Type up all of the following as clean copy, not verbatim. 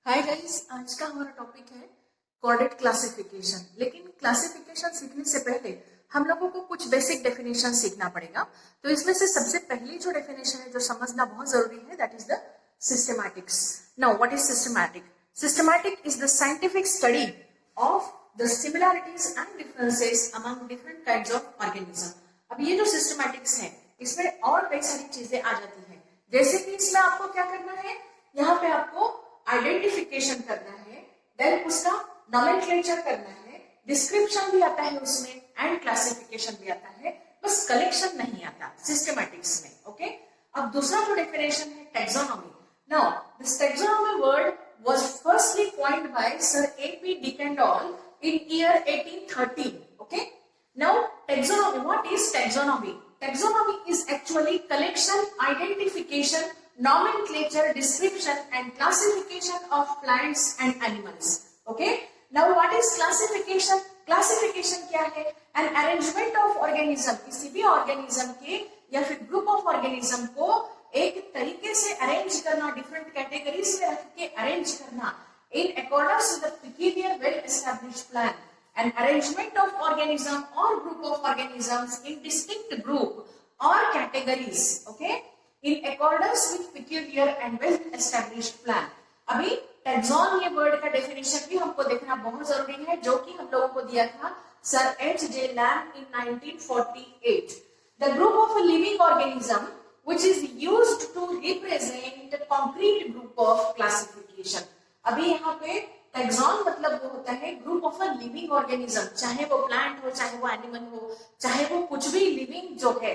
Hi guys, आज का हमारा टॉपिक है कोऑर्डिनेट क्लासिफिकेशन। लेकिन क्लासिफिकेशन सीखने से पहले हम लोगों को कुछ बेसिक डेफिनेशन सीखना पड़ेगा। तो इसमें से सबसे पहली जो डेफिनेशन है जो समझना बहुत जरूरी है, that is the systematics. Now what is systematic? Systematic is the scientific study of the similarities and differences among different kinds of organism. अब ये जो सिस्टेमैटिक्स है इसमें और कई सारी चीजें आ जाती है, जैसे कि इसमें आपको क्या करना है, यहाँ पे आपको आइडेंटिफिकेशन करना है, देन उसका नोमेनक्लेचर करना है, डिस्क्रिप्शन भी आता है उसमें एंड क्लासिफिकेशन भी आता है, बस कलेक्शन नहीं आता सिस्टेमैटिक्स में। ओके, अब दूसरा जो डेफिनेशन है taxonomy. Now this taxonomy word was firstly coined bye sir A.P. de Candolle in year 1813. Okay, now taxonomy, what is taxonomy? Taxonomy is actually collection, identification, nomenclature, description and classification of plants and animals. Okay, now what is classification? Classification क्या है? An arrangement of organism, किसी भी organism के या फिर group of organism को एक तरीके से अरेंज करना, डिफरेंट कैटेगरीज में रख के अरेंज करना in accordance with the peculiar well established plan. An arrangement of organism or group of organisms in distinct group or categories, okay, in accordance with peculiar and well established plan. अभी taxon ये word का definition भी हमको देखना बहुत जरूरी है, जो कि हम लोगों को दिया था sir H.J. Lamb in 1948. The group of a living organism which is used to represent a concrete group of classification. अभी यहाँ पे टैक्सॉन मतलब वो होता है group of a living organism, चाहे वो प्लांट हो, चाहे वो एनिमल हो, चाहे वो कुछ भी लिविंग जो है,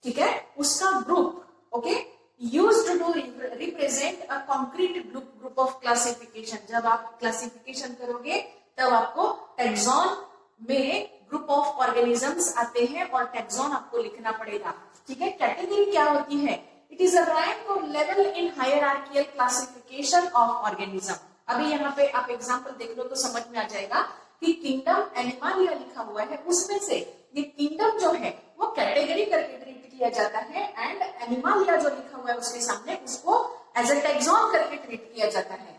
ठीक है, उसका group. Okay, used to represent a concrete group of classification. जब आप क्लासिफिकेशन करोगे तब आपको टैक्सॉन में ग्रुप ऑफ ऑर्गेनिजम्स आते हैं और टैक्सॉन आपको लिखना पड़ेगा। ठीक है, कैटेगरी क्या होती है? इट इज अ रैंक और level in hierarchical classification of organism. अभी यहाँ पे आप एग्जांपल देख लो तो समझ में आ जाएगा कि किंगडम एनिमालिया लिखा हुआ है, उसमें से ये किंगडम जो है वो कैटेगरी करके ट्रीट किया जाता है एंड एनिमालिया जो लिखा हुआ है उसके सामने उसको एज अ टैक्सॉन करके ट्रीट किया जाता है।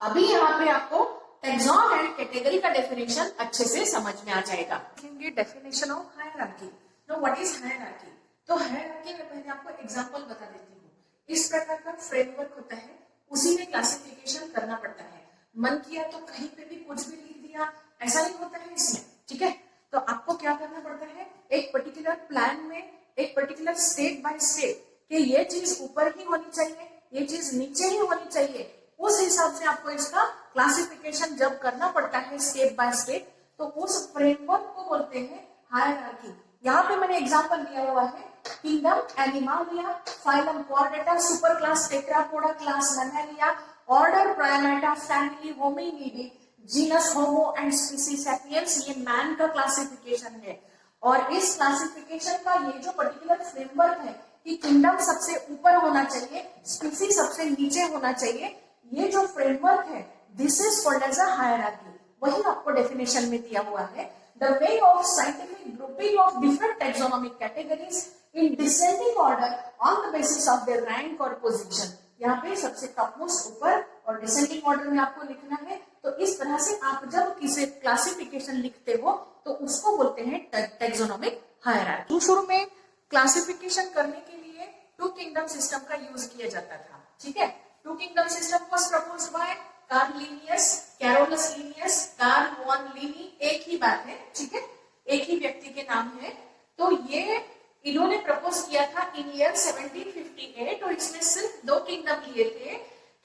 अभी यहाँ पे आपको टैक्सॉन एंड कैटेगरी का डेफिनेशन अच्छे से समझ में आ जाएगा। Definition of hierarchy. Know what is hierarchy? तो हायरार्की में पहले आपको एग्जांपल बता देती हूँ। इस प्रकार का फ्रेमवर्क होता है, उसी में क्लासिफिकेशन करना पड़ता है। मन किया तो कहीं पे भी कुछ भी लिख दिया, ऐसा नहीं होता है इसमें। ठीक है, तो आपको क्या करना पड़ता है, एक पर्टिकुलर प्लान में एक पर्टिकुलर स्टेप बाय स्टेप कि ये चीज ऊपर ही होनी चाहिए, ये चीज नीचे ही होनी चाहिए, उस हिसाब से आपको इसका क्लासिफिकेशन जब करना पड़ता है स्टेप बाय स्टेप, तो उस फ्रेमवर्क को बोलते हैं हायरार्की। यहाँ पे मैंने एग्जांपल दिया हुआ है, kingdom animalia, phylum chordata, super class tetrapoda, class mammalia, order primata, family hominidae, genus homo and species sapiens. ये मैन का क्लासिफिकेशन है और इस क्लासिफिकेशन का ये जो पर्टिकुलर फ्रेमवर्क है कि किंगडम सबसे ऊपर होना चाहिए, स्पीसीज सबसे नीचे होना चाहिए, ये जो फ्रेमवर्क है this is called as a hierarchy. वही आपको डेफिनेशन में दिया हुआ है, the way of scientific grouping of different taxonomic categories in descending order on the basis of their rank और पोजीशन। यहाँ पे सबसे टॉप मोस्ट ऊपर और डिसेंडिंग ऑर्डर में आपको लिखना है। तो इस तरह से आप जब किसी क्लासिफिकेशन लिखते हो तो उसको बोलते हैं टैक्सोनॉमिक हायरार्की। शुरू में क्लासिफिकेशन करने के लिए टू किंगडम सिस्टम का यूज किया जाता था। ठीक है, two kingdom system was proposed by Carl Linnaeus, Carolus Linnaeus, Carl von Linné, एक ही बात है। ठीक है, एक ही व्यक्ति के नाम है। तो ये इन्होंने प्रपोज किया था इन ईयर 1758 और इसमें सिर्फ दो किंगडम लिए थे।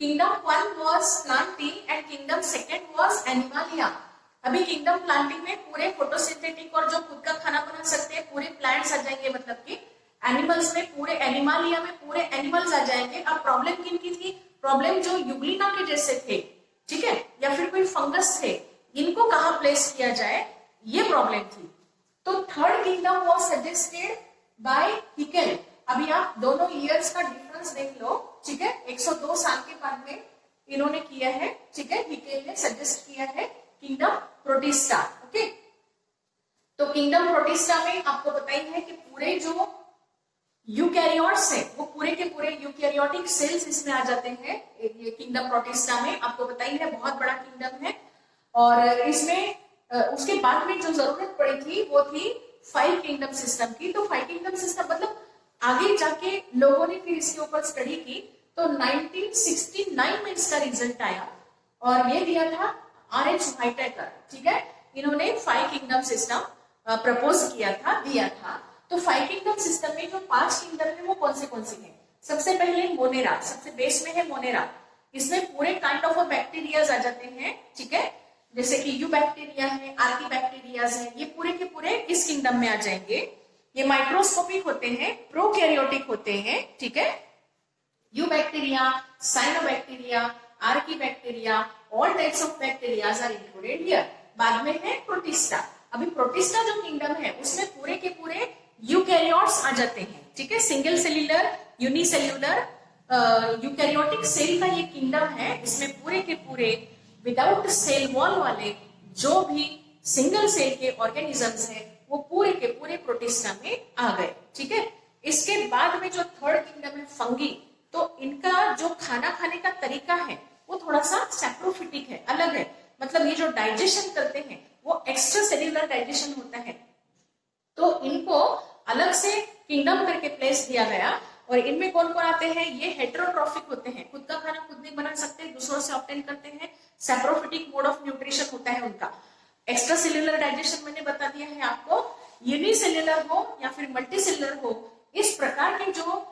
Kingdom one was planting and kingdom second was Animalia. अभी किंगडम प्लांटिंग में पूरे फोटोसिंथेटिक और जो खुद का खाना बना सकते हैं पूरे प्लांट्स आ जाएंगे, मतलब कि एनिमल्स में पूरे एनिमालिया में पूरे एनिमल्स आ जाएंगे। अब प्रॉब्लम किन की थी? प्रॉब्लम जो यूग्लिना के जैसे थे, ठीक है, या फिर कोई फंगस थे, इनको कहाँ प्लेस किया जाए, ये प्रॉब्लम थी। तो third kingdom was suggested by Haeckel. अभी आप दोनों ईयर्स का डिफरेंस देख लो। ठीक है, 102 साल के बाद में इन्होंने किया है। ठीक है, हिकेल ने सजेस्ट किया है किंगडम प्रोटिस्टा। ओके, तो किंगडम प्रोटिस्टा में आपको पता ही है कि पूरे जो यूकैरियोट्स है वो पूरे के पूरे यूकैरियोटिक सेल्स इसमें आ जाते हैं। ये किंगडम प्रोटिस्टा में आपको पता ही है, बहुत बड़ा किंगडम है। और इसमें उसके बाद में जो जरूरत पड़ी थी वो थी 5 किंगडम सिस्टम की। तो 5 किंगडम सिस्टम मतलब आगे जाके लोगों ने फिर इसके ऊपर स्टडी की, तो 1969 में इसका रिजल्ट आया और ये दिया था R.H. व्हाइटेकर। ठीक है, इन्होंने 5 किंगडम सिस्टम प्रपोज किया था, दिया था। तो 5 किंगडम सिस्टम में जो 5 किंगडम है वो कौन से हैं? सबसे पहले मोनेरा, सबसे बेस में है मोनेरा। इसमें पूरे काइंड ऑफ बैक्टीरियाज आ जाते हैं। ठीक है, जैसे कि यू बैक्टीरिया है, आर्की बैक्टीरियाज है, ये पूरे के पूरे इस किंगडम में आ जाएंगे। ये माइक्रोस्कोपिक होते हैं, प्रोकैरियोटिक होते हैं। ठीक है, eubacteria, cyanobacteria, archaebacteria, all types of bacterias are included here. बाद में है प्रोटिस्टा। अभी प्रोटिस्टा जो किंगडम है उसमें पूरे के पूरे यूकैरियोट्स आ जाते हैं। ठीक है, single cellular, unicellular, eukaryotic cell का ये किंगडम है। इसमें पूरे के पूरे विदाउट सेल वॉल वाले जो भी सिंगल सेल के ऑर्गेनिजम्स है वो पूरे के पूरे प्रोटिस्टा में आ गए। ठीक है, इसके बाद में जो थर्ड किंगडम है फंगी, तो इनका जो खाना खाने का तरीका है वो थोड़ा सा सैप्रोफिटिक है, अलग है। मतलब ये जो डाइजेशन करते हैं वो एक्स्ट्रा सेल्यूलर डाइजेशन होता है, तो इनको अलग से किंगडम करके प्लेस दिया गया। और इनमें कौन कौन आते हैं? ये हेटेरोट्रॉफिक होते हैं, खुद का खाना खुद नहीं बना सकते, दूसरों से ऑब्टेन करते हैं। सैप्रोफिटिक मोड ऑफ न्यूट्रिशन होता है उनका। एक्स्ट्रा सेल्यूलर डाइजेशन मैंने बता दिया है आपको। यूनिसेल्यूलर हो या फिर मल्टीसेल्यूलर हो, इस प्रकार के जो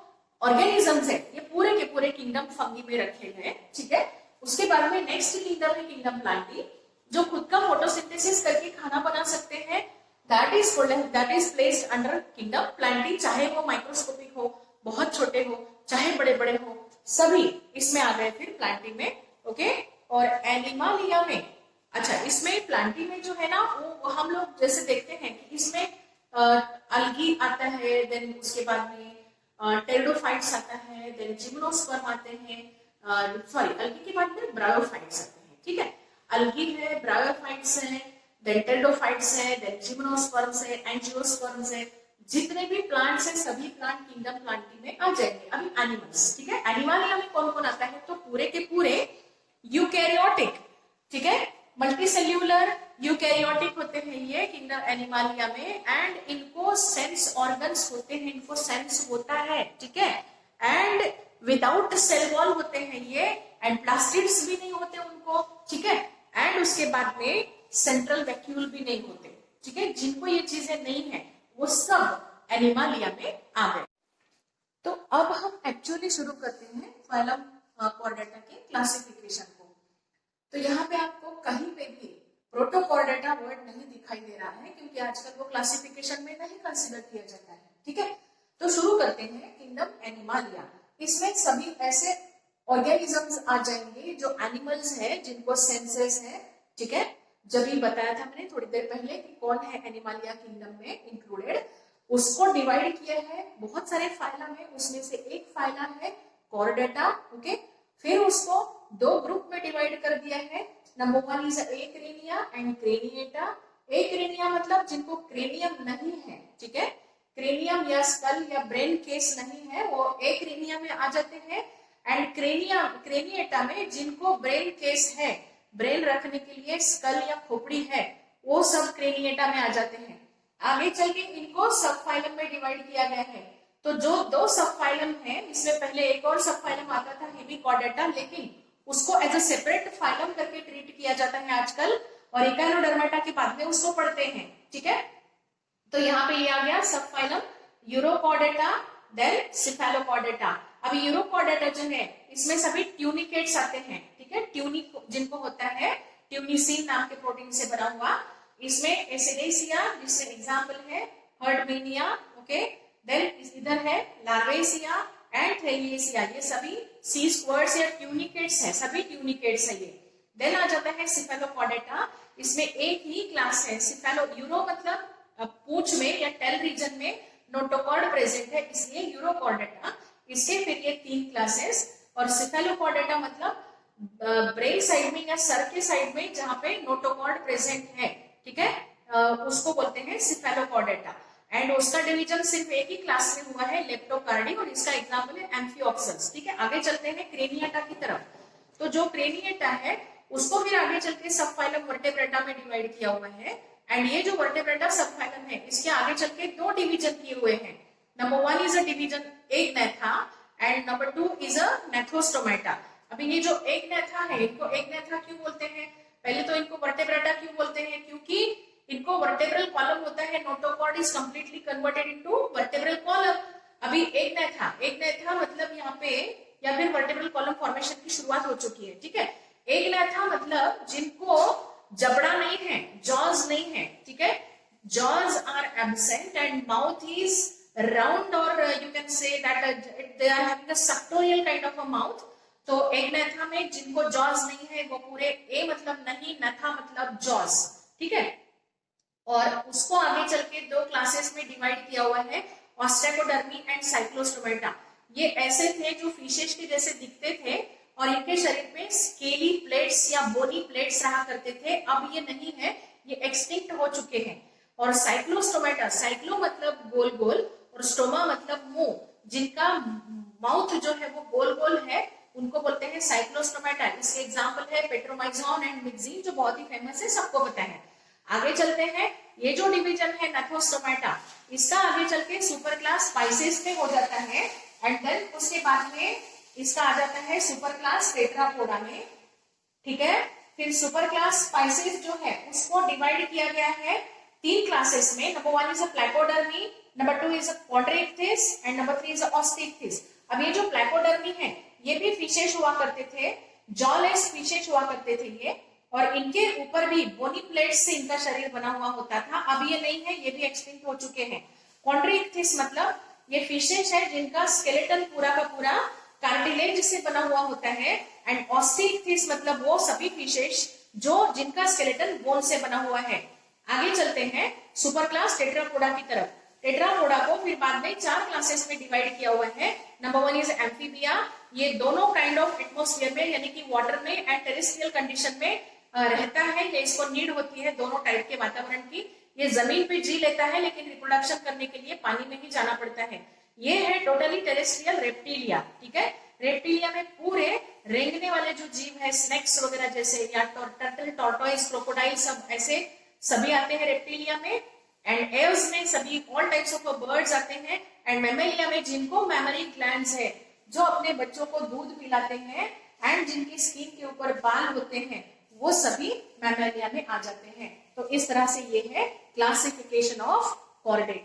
ऑर्गेनिजम्स है ये पूरे के पूरे किंगडम फंगी में रखे गए। ठीक है, उसके बाद में नेक्स्ट किंगडम है किंगडम प्लांटी, जो खुद का फोटोसिंथेसिस करके खाना बना सकते हैं। That is placed under kingdom Plantae. चाहे वो माइक्रोस्कोपिक हो, बहुत छोटे हो, चाहे बड़े बड़े हो, सभी इसमें आ गए फिर प्लांटी में। ओके, और एनिमालिया में, अच्छा इसमें प्लांटी में जो है ना वो हम लोग जैसे देखते हैं कि इसमें अल्गी आता है, देन उसके बाद में टेरिडोफाइट्स आता है, देन जिम्नोस्पर्म आते हैं, सॉरी अल्गी के बाद में ब्रायोफाइट्स आते हैं। ठीक है, अल्गी है, ब्रायोफाइट्स है, देन टेरिडोफाइट्स है, देन जिम्नोस्पर्म्स है, एंजियोस्पर्म्स है। जितने भी प्लांट्स हैं सभी प्लांट किंगडम प्लांटी में आ जाएंगे। अभी एनिमल्स, ठीक है, एनिमलिया में कौन कौन आता है? तो पूरे के पूरे यूकैरियोटिक, ठीक है, मल्टीसेल्यूलर यूकैरियोटिक होते हैं ये किंगडम एनिमलिया में। एंड इनको सेंस ऑर्गन्स होते हैं, इनको सेंस होता है। ठीक है, एंड विदाउट सेल वॉल होते हैं ये, एंड प्लास्टिड्स भी नहीं होते उनको। ठीक है, एंड उसके बाद में सेंट्रल वैक्यूल भी नहीं होते। ठीक है, जिनको ये चीजें नहीं है वो सब एनिमलिया में आ गए। तो अब हम एक्चुअली शुरू करते हैं फाइलम कॉर्डेटा के क्लासिफिकेशन को। तो यहाँ पे आपको कहीं पे भी प्रोटोकॉर्डेटा वर्ड नहीं दिखाई दे रहा है, क्योंकि आजकल वो क्लासिफिकेशन में नहीं कंसीडर किया जाता है। ठीक है, तो शुरू करते हैं किंगडम एनिमलिया। इसमें सभी ऐसे ऑर्गेनिजम्स आ जाएंगे जो एनिमल्स है, जिनको सेंसेस है। ठीक है, जब ही बताया था मैंने थोड़ी देर पहले कि कौन है एनिमलिया किंगडम में इंक्लूडेड, उसको डिवाइड किया है बहुत सारे फाइलम है, उसमें से एक फाइलम है कॉर्डेटा। ओके, फिर उसको दो ग्रुप में डिवाइड कर दिया है। Number 1 is acrania and craniata. Acrania मतलब जिनको क्रेनियम नहीं है, ठीक है, क्रेनियम या स्कल या ब्रेन केस नहीं है वो एक्रेनिया में आ जाते हैं। एंड क्रेनिएटा में जिनको ब्रेन केस है, ब्रेन रखने के लिए स्कल या खोपड़ी है, वो सब क्रेनिएटा में आ जाते हैं। आगे चल के इनको सब फाइलम में डिवाइड किया गया है। तो जो दो सब फाइलम है, इसमें पहले एक और सब फाइलम आता था हेमिकॉर्डेटा, लेकिन उसको एज अ सेपरेट फाइलम करके ट्रीट किया जाता है आजकल, और इकाइनोडर्मेटा के बाद में उसको पढ़ते हैं। ठीक है, तो यहाँ पे ये आ गया सब फाइलम यूरोकॉर्डेटा, देन सिफेलोकॉर्डेटा। अब यूरोकॉर्डेटा जो है इसमें सभी ट्यूनिकेट्स आते हैं। ठीक है, ट्यूनिक जिनको होता है ट्यूनिसिन नाम के प्रोटीन से बना हुआ, इसमें एसिडेसिया जिससे एग्जाम्पल है हर्डमेनिया। ओके, देन इधर है लार्वेसिया एंड थ्रेलिएसिया, ये सभी सी स्क्वायर्स या ट्यूनिकेट्स है, सभी ट्यूनिकेट्स है ये। देन आ जाता है सिफेलोकॉर्डेटा, इसमें एक ही क्लास है सिफेलो, यूरो मतलब पूंछ में या टेल रीजन में नोटोकॉर्ड प्रेजेंट है, इसलिए यूरोकॉर्डेटा। इसके फिर ये 3 क्लासेस, और सिफेलोकॉर्डेटा मतलब ब्रेन साइड में या सर के साइड में जहां पे नोटोकॉर्ड प्रेजेंट है। ठीक है, उसको बोलते हैं सिफेलोकॉर्डेटा। एंड उसका डिवीजन सिर्फ एक ही क्लास में हुआ है, लेप्टोकार्डी, और इसका एग्जाम्पल है एम्फिऑक्सल्स। ठीक है, आगे चलते हैं क्रेनियाटा की तरफ। तो जो क्रेनियाटा है उसको फिर आगे चल के सब फाइलम वर्टेब्रेटा में डिवाइड किया हुआ है, एंड ये जो वर्टेब्रेटा सब फाइलम है इसके आगे चल के दो डिवीजन किए हुए हैं। Number 1 is a division Agnatha and number 2 is a Gnathostomata. अभी ये जो एग्नेथा है, इनको एग्नेथा क्यों बोलते हैं? पहले तो इनको वर्टेब्रेटा क्यों बोलते हैं? क्योंकि इनको वर्टेब्रल कॉलम होता है, notochord is completely converted into vertebral column. अभी एग्नेथा मतलब यहाँ पे या फिर वर्टेब्रल कॉलम फॉर्मेशन की शुरुआत हो चुकी है। ठीक है, एग्नेथा मतलब जिनको जबड़ा नहीं है, जॉज नहीं है। ठीक है, jaws are absent and mouth is round, or you can say that they are having a suctorial kind of a mouth. तो एग्नेथा में जिनको जॉज नहीं है वो पूरे ए मतलब नहीं, नथा मतलब जॉज। ठीक है, और उसको आगे चल के दो क्लासेस में डिवाइड किया हुआ है, ऑस्ट्रेकोडर्मी एंड साइक्लोस्टोमेटा। ये ऐसे थे जो फिशेस के जैसे दिखते थे और इनके शरीर में स्केली प्लेट्स या बोनी प्लेट्स रहा करते थे। अब ये नहीं है, ये एक्सटिंक्ट हो चुके हैं। और साइक्लोस्टोमेटा, साइक्लो मतलब गोल गोल और स्टोमा मतलब मुंह, जिनका माउथ जो है वो गोल गोल है, उनको बोलते हैं साइक्लोस्टोमेटा। इसके एग्जांपल है पेट्रोमाइजोन एंड मिक्सिन, जो बहुत ही फेमस है, सबको पता है। आगे चलते हैं, ये जो डिवीजन है नेथोस्टोमेटा, इसका आगे चल के सुपर क्लास स्पाइसेस में हो जाता है, एंड देन उसके बाद में इसका आ जाता है सुपर क्लास टेट्रापोडा में। ठीक है, फिर सुपर क्लास स्पाइसेस जो है उसको डिवाइड किया गया है तीन क्लासेस में। Number 1 is a placodermi, number 2 is a chondrichthyes and number 3 is a osteichthyes. अब ये जो प्लैकोडर्मी है ये भी फिशेस हुआ करते थे, जॉलेस फिशेस हुआ करते थे ये, और इनके ऊपर भी बोनी प्लेट्स से इनका शरीर बना हुआ होता था। अब ये नहीं है, ये भी एक्सटिंक्ट हो चुके हैं। क्वाड्रिक्थिस मतलब ये फिशेस है जिनका स्केलेटन पूरा का पूरा कार्टिलेज से बना हुआ होता है, एंड ऑस्टिक्थिस मतलब वो सभी फिशेस जो जिनका स्केलेटन बोन से बना हुआ है। आगे चलते हैं सुपर क्लास टेट्रापोडा की तरफ। टेट्रापोडा को फिर बाद में 4 क्लासेस में डिवाइड किया हुआ है। नंबर 1 इज एम्फीबिया, ये दोनों काइंड ऑफ एटमॉस्फेयर में यानी कि वाटर में एंड टेरेस्ट्रियल कंडीशन में रहता है। ये इसको नीड होती है दोनों टाइप के वातावरण की। ये जमीन पे जी लेता है लेकिन रिप्रोडक्शन करने के लिए पानी में ही जाना पड़ता है। ये है टोटली टेरेस्ट्रियल रेप्टिलिया। ठीक है, रेप्टिलिया में पूरे रेंगने वाले जो जीव है, स्नेक्स वगैरह जैसे, या टर्टल, टॉर्टोइस, क्रोकोडाइल, सब ऐसे सभी आते हैं रेप्टिलिया में। एंड एव्स में सभी ऑल टाइप्स ऑफ बर्ड्स आते हैं। एंड मैमेलिया में जिनको मैमरी ग्लैंड्स है, जो अपने बच्चों को दूध पिलाते हैं एंड जिनकी स्किन के ऊपर बाल होते हैं, वो सभी मैमेलिया में आ जाते हैं। तो इस तरह से ये है क्लासिफिकेशन ऑफ कॉर्डेटा।